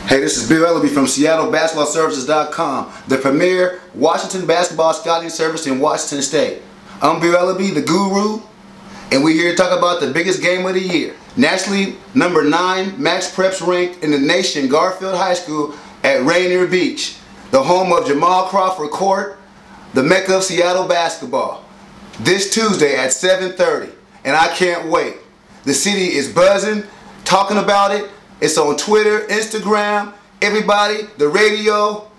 Hey, this is Elleby from SeattleBasketballServices.com, the premier Washington basketball scouting service in Washington State. I'm Elleby, the guru, and we're here to talk about the biggest game of the year. Nationally number 9 max preps ranked in the nation, Garfield High School at Rainier Beach, the home of Jamal Crawford Court, the mecca of Seattle basketball. This Tuesday at 7:30, and I can't wait. The city is buzzing, talking about it. It's on Twitter, Instagram, everybody, the radio.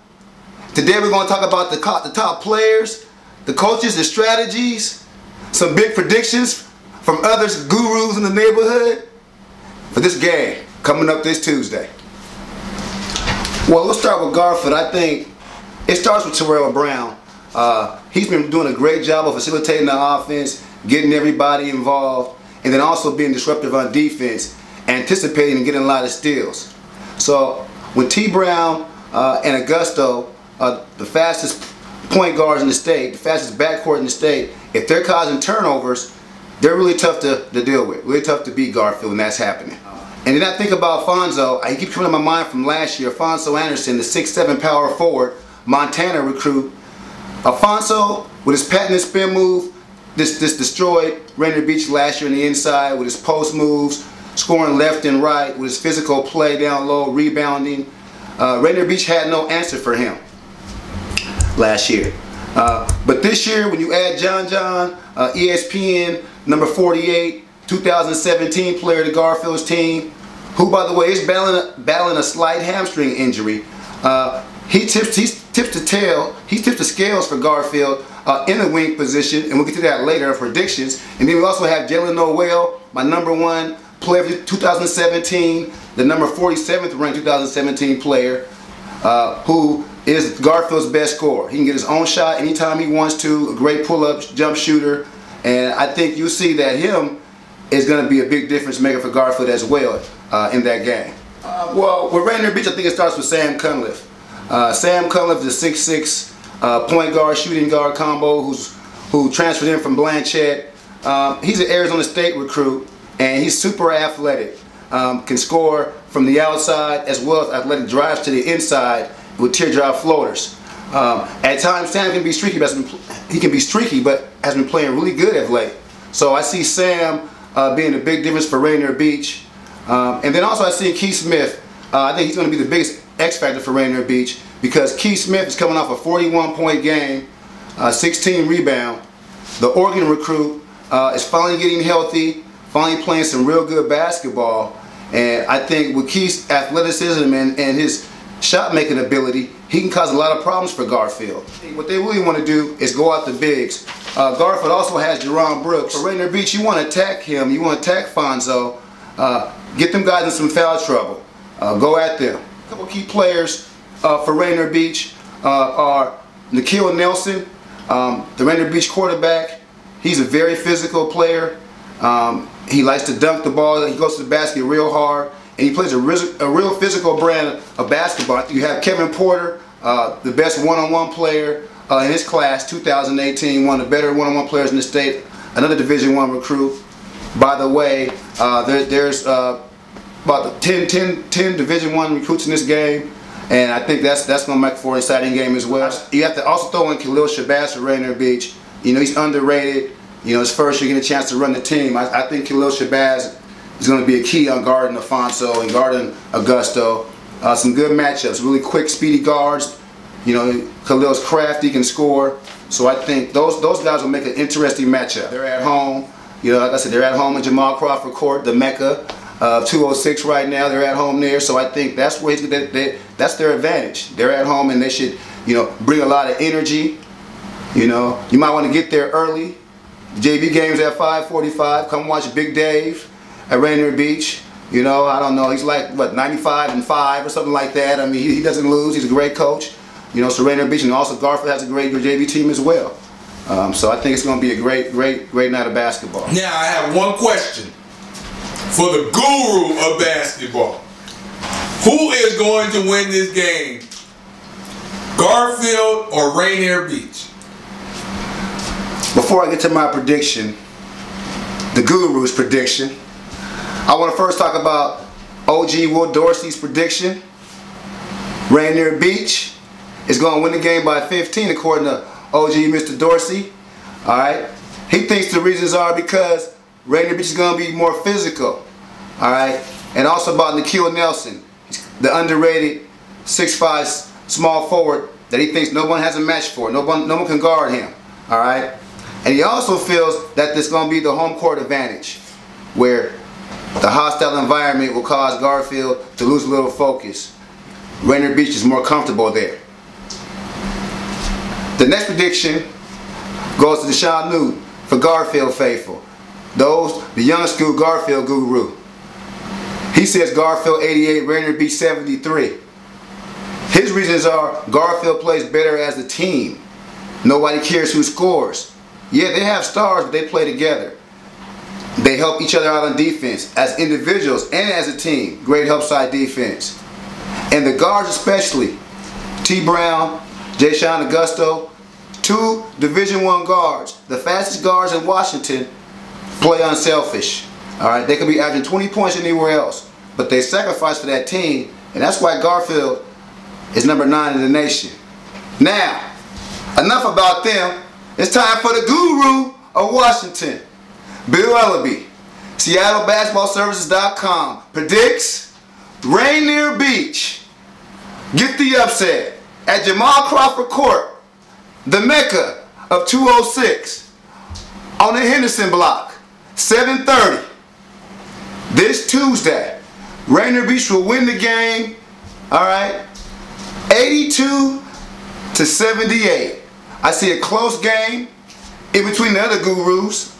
Today we're going to talk about the top players, the coaches, the strategies, some big predictions from other gurus in the neighborhood for this game coming up this Tuesday. Well, let's start with Garfield. I think it starts with Terrell Brown. He's been doing a great job of facilitating the offense, getting everybody involved, and then also being disruptive on defense, anticipating and getting a lot of steals. So when T. Brown and Augusto, the fastest point guards in the state, the fastest backcourt in the state, if they're causing turnovers, they're really tough to deal with, really tough to beat Garfield when that's happening. And then I think about Fonzo. He keeps coming to my mind from last year. Fonzo Anderson, the 6'7" power forward, Montana recruit. Alfonso, with his patented spin move, this destroyed Rainier Beach last year on the inside with his post moves, scoring left and right, with his physical play down low, rebounding. Rainier Beach had no answer for him last year. But this year, when you add John, ESPN, number 48, 2017 player to Garfield's team, who, by the way, is battling a slight hamstring injury. He tips the scales for Garfield in the wing position, and we'll get to that later in predictions. And then we also have Jalen Noel, my number 1 player of 2017, the number 47th ranked 2017 player, who is Garfield's best scorer. He can get his own shot anytime he wants to, a great pull-up jump shooter, and I think you see that him is going to be a big difference maker for Garfield as well in that game. Well, with Rainier Beach, I think it starts with Sam Cunliffe. Sam Cunliffe is a 6'6" point guard, shooting guard combo who transferred in from Blanchette. He's an Arizona State recruit, and he's super athletic. Can score from the outside as well as athletic drives to the inside with teardrop floaters. At times, Sam can be streaky, but has been playing really good of late. So I see Sam being a big difference for Rainier Beach. And then also I see Keith Smith. I think he's going to be the biggest X factor for Rainier Beach because Keith Smith is coming off a 41-point game, 16 rebound. The Oregon recruit is finally getting healthy, finally playing some real good basketball. And I think with Keith's athleticism and his shot-making ability, he can cause a lot of problems for Garfield. What they really want to do is go out the bigs. Garfield also has Jerron Brooks. For Rainier Beach, you want to attack him, you want to attack Fonzo, get them guys in some foul trouble, go at them. A couple key players for Rainier Beach are Nikhil Nelson, the Rainier Beach quarterback. He's a very physical player. He likes to dunk the ball. He goes to the basket real hard, and he plays a real physical brand of basketball. You have Kevin Porter, the best one-on-one player in his class, 2018, one of the better one-on-one players in the state, another Division I recruit. By the way, there's about 10 Division I recruits in this game, and I think that's going to make for an exciting game as well. You have to also throw in Khalil Shabazz for Rainier Beach. You know, he's underrated. You know, his first year getting a chance to run the team. I think Khalil Shabazz is going to be a key on guarding Alfonso and guarding Augusto. Some good matchups, really quick, speedy guards. You know, Khalil's crafty, can score. So I think those guys will make an interesting matchup. They're at home. You know, like I said, they're at home in Jamal Crawford Court, the mecca. 206 right now. They're at home there, so I think that's where that's their advantage. They're at home, and they should, you know, bring a lot of energy. You know, you might want to get there early. The JV game's at 5:45. Come watch Big Dave at Rainier Beach. You know, I don't know. He's like what 95-5 or something like that. I mean, he doesn't lose. He's a great coach. You know, so Rainier Beach, and also Garfield has a great JV team as well. So I think it's going to be a great night of basketball. Now I have one question for the guru of basketball. Who is going to win this game? Garfield or Rainier Beach? Before I get to my prediction, the guru's prediction, I want to first talk about OG Will Dorsey's prediction. Rainier Beach is going to win the game by 15 according to OG Mr. Dorsey. Alright. He thinks the reasons are because Rainier Beach is going to be more physical. Alright. And also about Nikhil Nelson, the underrated 6'5" small forward that he thinks no one has a match for. No one can guard him. Alright. And he also feels that there's going to be the home court advantage, where the hostile environment will cause Garfield to lose a little focus. Rainier Beach is more comfortable there. The next prediction goes to Deshaun Newton for Garfield faithful. The young school Garfield guru. He says Garfield 88, Rainier Beach 73. His reasons are Garfield plays better as a team. Nobody cares who scores. Yeah, they have stars, but they play together. They help each other out on defense as individuals and as a team. Great help side defense. And the guards especially, T. Brown, Jayshon Augusto, 2 Division I guards, the fastest guards in Washington, play unselfish. Alright, they could be averaging 20 points anywhere else, but they sacrifice for that team, and that's why Garfield is number 9 in the nation. Now, enough about them. It's time for the guru of Washington, Bill Elleby. SeattleBasketballServices.com predicts Rainier Beach get the upset at Jamal Crawford Court, the Mecca of 206, on the Henderson block, 7:30. This Tuesday, Rainier Beach will win the game, alright, 82-78. I see a close game in between the other gurus.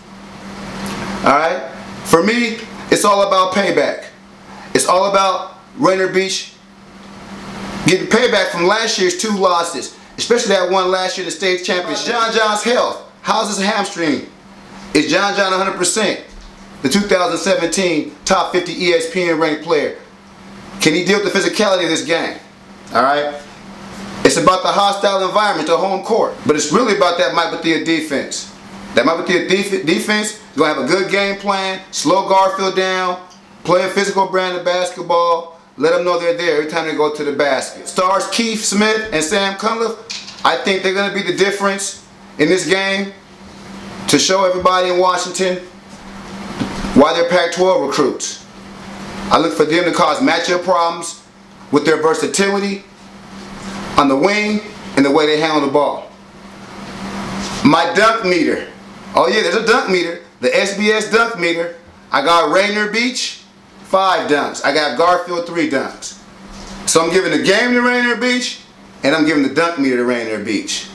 Alright? For me, it's all about payback. It's all about Rainier Beach getting payback from last year's 2 losses. Especially that one last year, the state championship. John's health. How's his hamstring? Is John 100%? The 2017 top 50 ESPN ranked player. Can he deal with the physicality of this game? Alright? It's about the hostile environment, the home court. But it's really about that Mike Bethea defense. That Mike Bethea defense is going to have a good game plan, slow Garfield down, play a physical brand of basketball, let them know they're there every time they go to the basket. Stars Keith Smith and Sam Cunliffe, I think they're going to be the difference in this game to show everybody in Washington why they're Pac-12 recruits. I look for them to cause matchup problems with their versatility on the wing and the way they handle the ball. My dunk meter. Oh yeah, there's a dunk meter. The SBS dunk meter. I got Rainier Beach, 5 dunks. I got Garfield, 3 dunks. So I'm giving the game to Rainier Beach, and I'm giving the dunk meter to Rainier Beach.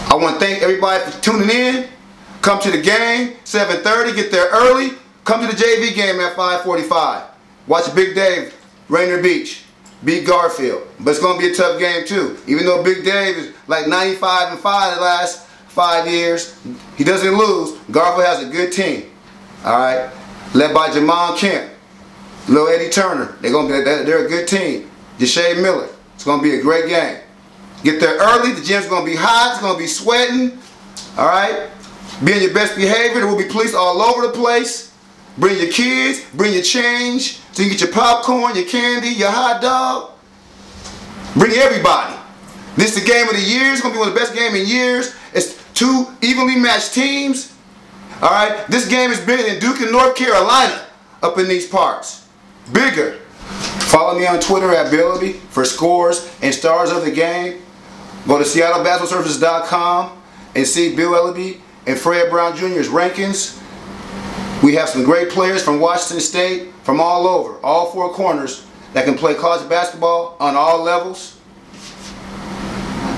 I want to thank everybody for tuning in. Come to the game, 7:30. Get there early. Come to the JV game at 5:45. Watch Big Dave, Rainier Beach. Beat Garfield. But it's going to be a tough game too. Even though Big Dave is like 95-5 the last 5 years, he doesn't lose. Garfield has a good team. Alright? Led by Jamal Kemp, Lil Eddie Turner. They're a good team. Deshae Miller. It's going to be a great game. Get there early. The gym's going to be hot. It's going to be sweating. Alright? Be in your best behavior. There will be police all over the place. Bring your kids. Bring your change. So you get your popcorn, your candy, your hot dog. Bring everybody. This is the game of the year. It's going to be one of the best games in years. It's 2 evenly matched teams. Alright? This game is bigger than Duke and North Carolina up in these parts. Bigger. Follow me on Twitter at Elleby for scores and stars of the game. Go to SeattleBasketballServices.com and see Bill Elleby and Fred Brown Jr.'s rankings. We have some great players from Washington State, from all over, all 4 corners, that can play college basketball on all levels.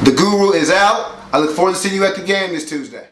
The guru is out. I look forward to seeing you at the game this Tuesday.